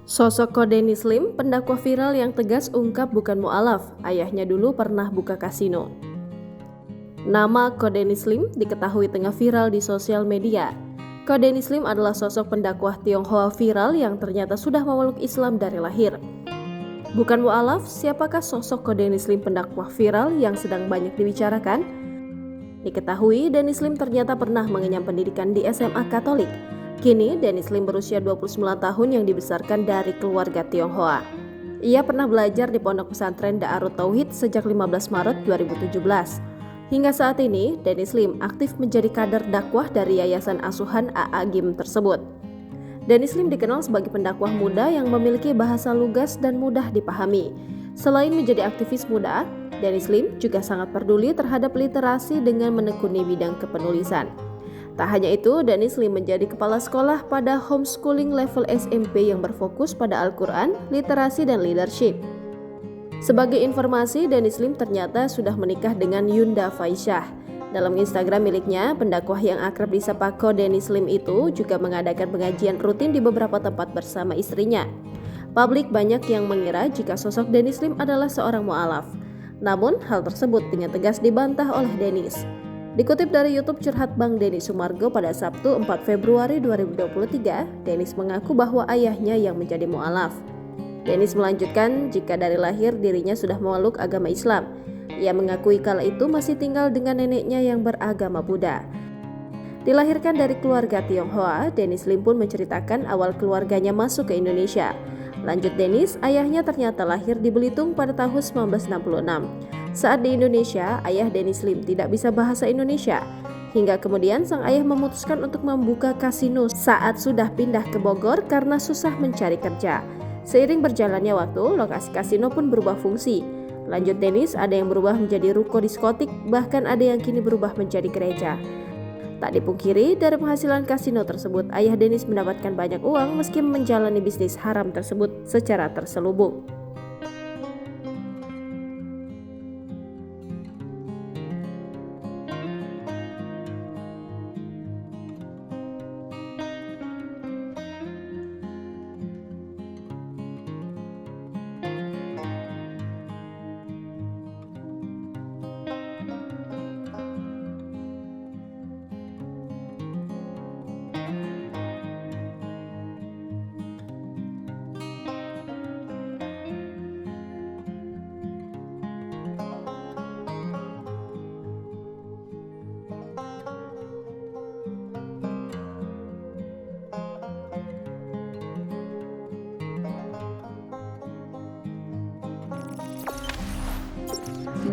Sosok Dennis Lim, pendakwah viral yang tegas ungkap bukan mu'alaf, ayahnya dulu pernah buka kasino. Nama Dennis Lim diketahui tengah viral di sosial media. Dennis Lim adalah sosok pendakwah Tionghoa viral yang ternyata sudah memeluk Islam dari lahir. Bukan mu'alaf, siapakah sosok Dennis Lim pendakwah viral yang sedang banyak dibicarakan? Diketahui Dennis Lim ternyata pernah mengenyam pendidikan di SMA Katolik. Kini, Dennis Lim berusia 29 tahun yang dibesarkan dari keluarga Tionghoa. Ia pernah belajar di Pondok Pesantren Daarut Tauhid sejak 15 Maret 2017. Hingga saat ini, Dennis Lim aktif menjadi kader dakwah dari Yayasan Asuhan AA Gim tersebut. Dennis Lim dikenal sebagai pendakwah muda yang memiliki bahasa lugas dan mudah dipahami. Selain menjadi aktivis muda, Dennis Lim juga sangat peduli terhadap literasi dengan menekuni bidang kepenulisan. Tak hanya itu, Dennis Lim menjadi kepala sekolah pada homeschooling level SMP yang berfokus pada Al-Quran, literasi, dan leadership. Sebagai informasi, Dennis Lim ternyata sudah menikah dengan Yunda Faisyah. Dalam Instagram miliknya, pendakwah yang akrab disapa Dennis Lim itu juga mengadakan pengajian rutin di beberapa tempat bersama istrinya. Publik banyak yang mengira jika sosok Dennis Lim adalah seorang mu'alaf. Namun, hal tersebut dengan tegas dibantah oleh Dennis. Dikutip dari YouTube Curhat Bang Denny Sumargo pada Sabtu 4 Februari 2023, Dennis mengaku bahwa ayahnya yang menjadi mu'alaf. Dennis melanjutkan jika dari lahir dirinya sudah memeluk agama Islam. Ia mengakui kala itu masih tinggal dengan neneknya yang beragama Buddha. Dilahirkan dari keluarga Tionghoa, Dennis Lim pun menceritakan awal keluarganya masuk ke Indonesia. Lanjut Dennis, ayahnya ternyata lahir di Belitung pada tahun 1966. Saat di Indonesia, ayah Dennis Lim tidak bisa bahasa Indonesia. Hingga kemudian sang ayah memutuskan untuk membuka kasino saat sudah pindah ke Bogor karena susah mencari kerja. Seiring berjalannya waktu, lokasi kasino pun berubah fungsi. Lanjut Dennis, ada yang berubah menjadi ruko diskotik, bahkan ada yang kini berubah menjadi gereja. Tak dipungkiri, dari penghasilan kasino tersebut, ayah Dennis mendapatkan banyak uang meski menjalani bisnis haram tersebut secara terselubung.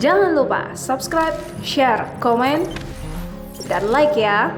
Jangan lupa subscribe, share, komen, dan like ya.